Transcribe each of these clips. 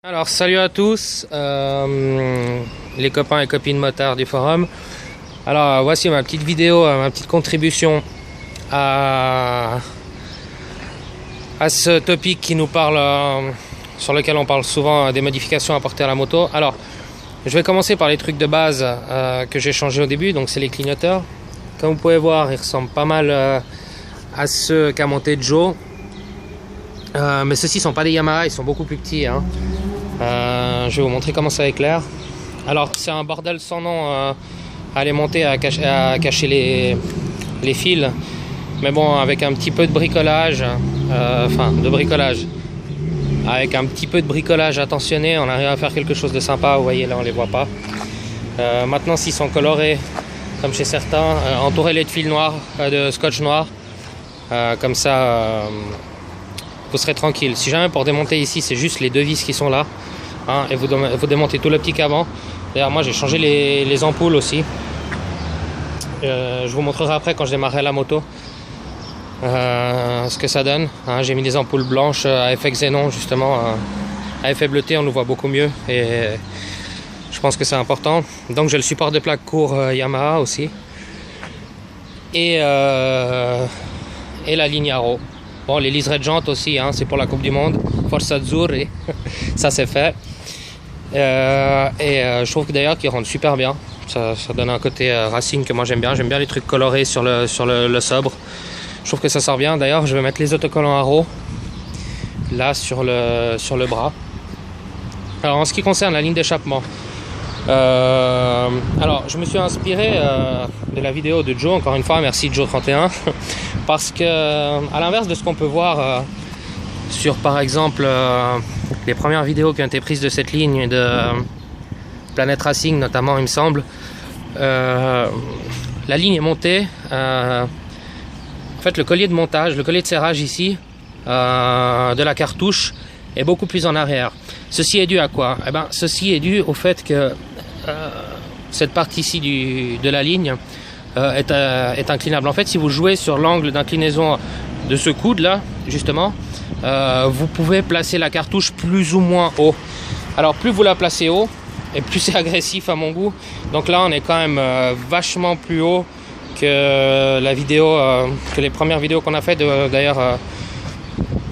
Alors salut à tous, les copains et copines motards du forum. Alors voici ma petite vidéo, ma petite contribution à ce topic qui nous parle, sur lequel on parle souvent des modifications apportées à la moto. Alors je vais commencer par les trucs de base que j'ai changé au début, donc c'est les clignoteurs. Comme vous pouvez voir, ils ressemblent pas mal à ceux qu'a monté Joe. Mais ceux-ci sont pas des Yamaha, ils sont beaucoup plus petits, hein. Je vais vous montrer comment ça éclaire. Alors c'est un bordel sans nom à les monter, à cacher les fils. Mais bon, avec un petit peu de bricolage, avec un petit peu de bricolage attentionné, on arrive à faire quelque chose de sympa. Vous voyez là, on les voit pas. Maintenant, s'ils sont colorés, comme chez certains, entourez-les de fil noir, de scotch noir. Comme ça, vous serez tranquille. Si jamais pour démonter ici, c'est juste les deux vis qui sont là, hein, et vous démontez tout le petit avant. D'ailleurs, moi j'ai changé les ampoules aussi. Je vous montrerai après quand je démarrerai la moto ce que ça donne, hein. J'ai mis des ampoules blanches à effet xénon, justement, à effet bleuté, on nous voit beaucoup mieux et je pense que c'est important. Donc j'ai le support de plaque court Yamaha aussi et la ligne Arrow. Bon, les liserés de jantes aussi, hein, c'est pour la Coupe du Monde. Forza Azzurri, ça c'est fait. Je trouve que d'ailleurs qu'ils rendent super bien. Ça donne un côté racing que moi j'aime bien. J'aime bien les trucs colorés sur le sobre. Je trouve que ça sort bien. D'ailleurs, je vais mettre les autocollants Arrow là sur le bras. Alors en ce qui concerne la ligne d'échappement, alors je me suis inspiré de la vidéo de Joe, encore une fois, merci Joe31, parce que à l'inverse de ce qu'on peut voir sur par exemple les premières vidéos qui ont été prises de cette ligne de Planet Racing notamment, il me semble, la ligne est montée, en fait le collier de montage, le collier de serrage ici de la cartouche est beaucoup plus en arrière. Ceci est dû à quoi? Eh ben, ceci est dû au fait que cette partie-ci de la ligne est inclinable. En fait, si vous jouez sur l'angle d'inclinaison de ce coude là, justement, vous pouvez placer la cartouche plus ou moins haut. Alors plus vous la placez haut, et plus c'est agressif à mon goût. Donc là, on est quand même vachement plus haut que la vidéo, que les premières vidéos qu'on a fait. D'ailleurs,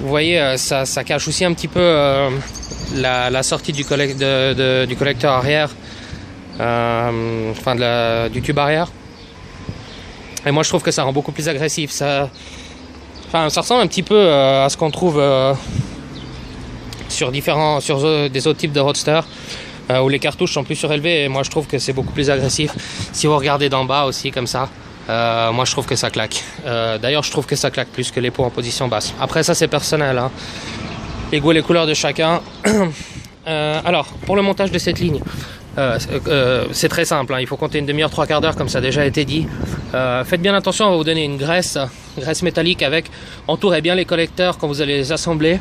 vous voyez, ça cache aussi un petit peu la sortie du collecteur arrière, du tube arrière. Et moi je trouve que ça rend beaucoup plus agressif. Ça ressemble un petit peu à ce qu'on trouve sur des autres types de roadster où les cartouches sont plus surélevées, et moi je trouve que c'est beaucoup plus agressif. Si vous regardez d'en bas aussi comme ça, moi je trouve que ça claque. D'ailleurs je trouve que ça claque plus que les pots en position basse. Après ça c'est personnel, hein. Les goûts et les couleurs de chacun. Alors pour le montage de cette ligne, c'est très simple, hein. Il faut compter une demi-heure, 3/4 d'heure, comme ça a déjà été dit. Faites bien attention, on va vous donner une graisse métallique avec. Entourez bien les collecteurs quand vous allez les assembler,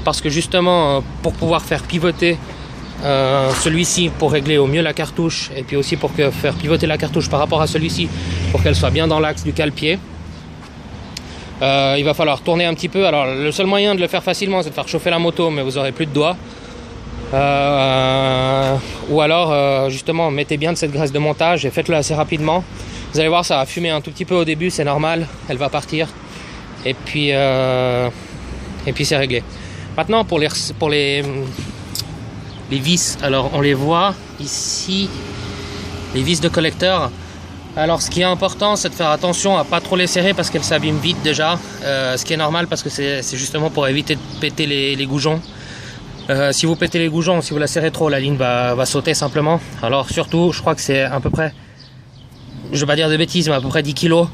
parce que justement pour pouvoir faire pivoter celui-ci, pour régler au mieux la cartouche, et puis aussi pour faire pivoter la cartouche par rapport à celui-ci pour qu'elle soit bien dans l'axe du cale-pied, il va falloir tourner un petit peu. Alors le seul moyen de le faire facilement, c'est de faire chauffer la moto, mais vous aurez plus de doigts. Ou alors justement mettez bien de cette graisse de montage et faites-le assez rapidement. Vous allez voir, ça va fumer un tout petit peu au début, c'est normal, elle va partir et puis c'est réglé. Maintenant pour les vis, alors on les voit ici, les vis de collecteur. Alors ce qui est important, c'est de faire attention à pas trop les serrer parce qu'elles s'abîment vite déjà, ce qui est normal parce que c'est justement pour éviter de péter les goujons. Si vous pétez les goujons, si vous la serrez trop, la ligne va sauter simplement. Alors surtout, je crois que c'est à peu près, je vais pas dire de bêtises, mais à peu près 10 kg.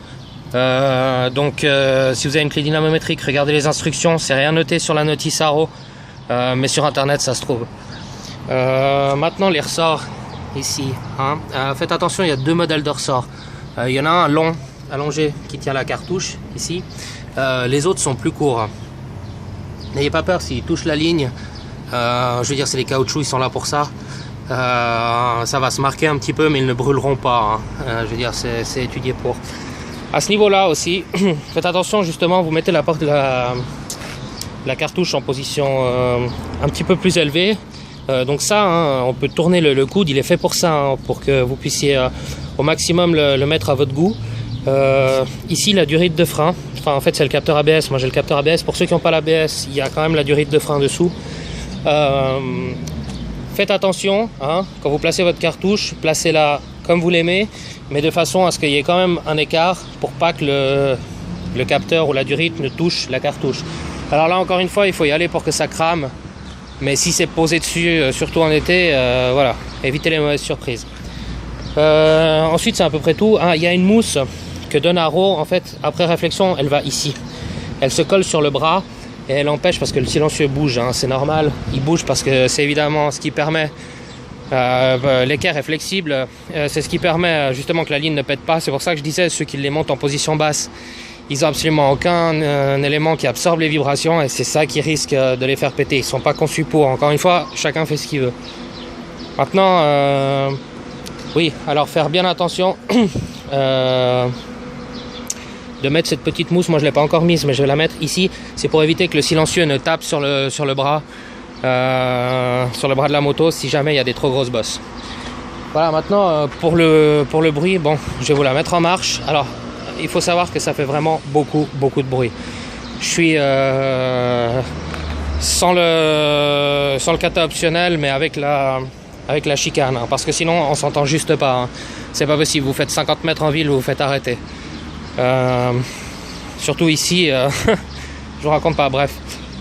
Donc si vous avez une clé dynamométrique, regardez les instructions, c'est rien noté sur la notice Arrow, mais sur internet ça se trouve. Maintenant les ressorts ici, hein. Faites attention, il y a deux modèles de ressorts. Il y en a un long, allongé, qui tient la cartouche ici. Les autres sont plus courts. N'ayez pas peur s'ils touchent la ligne. Je veux dire, c'est les caoutchoucs, ils sont là pour ça. Ça va se marquer un petit peu, mais ils ne brûleront pas, hein. Je veux dire, c'est étudié pour. À ce niveau-là aussi, faites attention justement, vous mettez la cartouche en position un petit peu plus élevée. Donc ça, hein, on peut tourner le coude, il est fait pour ça, hein, pour que vous puissiez au maximum le mettre à votre goût. Ici, la durite de frein, enfin en fait c'est le capteur ABS, moi j'ai le capteur ABS. Pour ceux qui n'ont pas l'ABS, il y a quand même la durite de frein dessous. Faites attention, hein, quand vous placez votre cartouche, placez-la comme vous l'aimez, mais de façon à ce qu'il y ait quand même un écart pour pas que le capteur ou la durite ne touche la cartouche. Alors là encore une fois, il faut y aller pour que ça crame. Mais si c'est posé dessus, surtout en été, voilà, évitez les mauvaises surprises. Ensuite, c'est à peu près tout. Il y a une mousse que Donaro, en fait, après réflexion, elle va ici. Elle se colle sur le bras et elle empêche, parce que le silencieux bouge, hein, c'est normal. Il bouge parce que c'est évidemment ce qui permet, l'équerre est flexible, c'est ce qui permet justement que la ligne ne pète pas. C'est pour ça que je disais, ceux qui les montent en position basse, ils n'ont absolument aucun élément qui absorbe les vibrations et c'est ça qui risque de les faire péter. Ils ne sont pas conçus pour. Encore une fois, chacun fait ce qu'il veut. Maintenant, oui, alors faire bien attention de mettre cette petite mousse. Moi, je ne l'ai pas encore mise, mais je vais la mettre ici. C'est pour éviter que le silencieux ne tape sur le bras de la moto si jamais il y a des trop grosses bosses. Voilà, maintenant, pour le bruit, bon, je vais vous la mettre en marche. Alors, il faut savoir que ça fait vraiment beaucoup de bruit. Je suis sans le kata optionnel, mais avec la chicane, hein, parce que sinon on s'entend juste pas. Hein. C'est pas possible. Vous faites 50 mètres en ville, vous vous faites arrêter. Surtout ici, je vous raconte pas. Bref.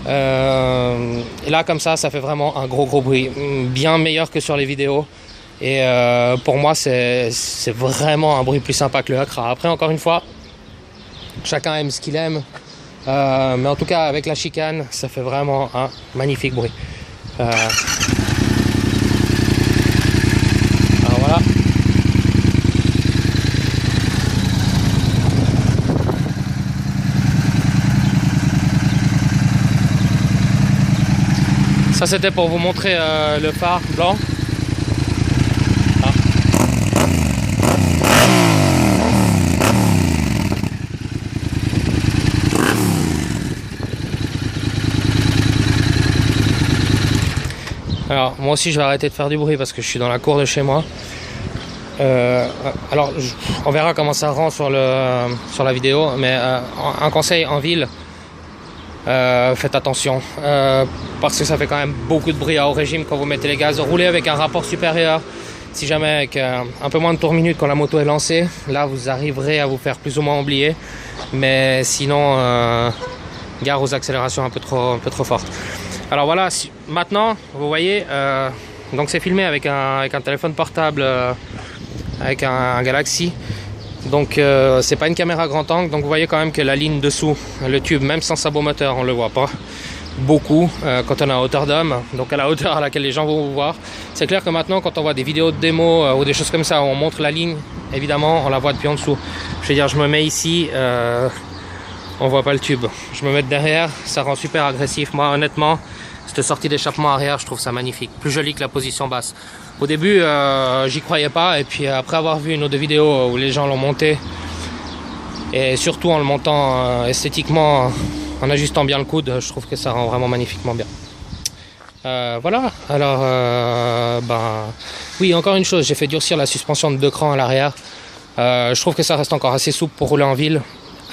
Et là, comme ça fait vraiment un gros bruit, bien meilleur que sur les vidéos. Et pour moi, c'est vraiment un bruit plus sympa que le Accra. Après, encore une fois, chacun aime ce qu'il aime. Mais en tout cas, avec la chicane, ça fait vraiment un magnifique bruit. Alors voilà. Ça, c'était pour vous montrer le phare blanc. Alors moi aussi je vais arrêter de faire du bruit parce que je suis dans la cour de chez moi. Alors on verra comment ça rend sur la vidéo, mais un conseil en ville, faites attention parce que ça fait quand même beaucoup de bruit à haut régime quand vous mettez les gaz. Roulez avec un rapport supérieur, si jamais avec un peu moins de tours minute quand la moto est lancée, là vous arriverez à vous faire plus ou moins oublier, mais sinon gare aux accélérations un peu trop fortes. Alors voilà, maintenant vous voyez, donc c'est filmé avec un téléphone portable, avec un Galaxy. Donc c'est pas une caméra grand angle, donc vous voyez quand même que la ligne dessous, le tube, même sans sabot moteur, on le voit pas beaucoup quand on est à hauteur d'homme, donc à la hauteur à laquelle les gens vont vous voir. C'est clair que maintenant quand on voit des vidéos de démo ou des choses comme ça où on montre la ligne, évidemment on la voit depuis en dessous. Je veux dire, je me mets ici, on voit pas le tube. Je me mets derrière, ça rend super agressif. Moi honnêtement, cette sortie d'échappement arrière, je trouve ça magnifique, plus joli que la position basse. Au début, j'y croyais pas, et puis après avoir vu une ou deux vidéos où les gens l'ont monté, et surtout en le montant esthétiquement, en ajustant bien le coude, je trouve que ça rend vraiment magnifiquement bien. Voilà, alors, oui, encore une chose, j'ai fait durcir la suspension de 2 crans à l'arrière. Je trouve que ça reste encore assez souple pour rouler en ville.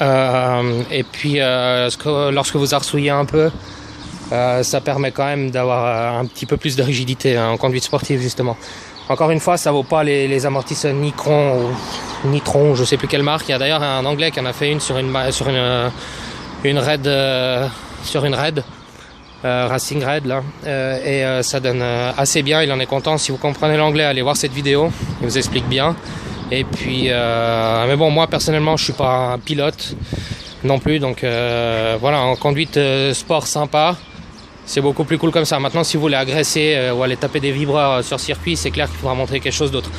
Et puis, lorsque vous arsouillez un peu, ça permet quand même d'avoir un petit peu plus de rigidité en conduite sportive justement. Encore une fois, ça vaut pas les amortisseurs Nitron, je sais plus quelle marque. Il y a d'ailleurs un Anglais qui en a fait une sur une Red, Racing Red là, et ça donne assez bien. Il en est content. Si vous comprenez l'anglais, allez voir cette vidéo, il vous explique bien. Et puis, mais bon, moi personnellement, je suis pas un pilote non plus, donc voilà, en conduite sport sympa. C'est beaucoup plus cool comme ça. Maintenant, si vous voulez agresser ou aller taper des vibreurs sur circuit, c'est clair qu'il faudra montrer quelque chose d'autre.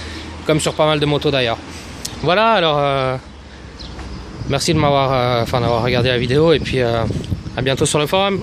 Comme sur pas mal de motos d'ailleurs. Voilà, alors merci de d'avoir regardé la vidéo et puis à bientôt sur le forum.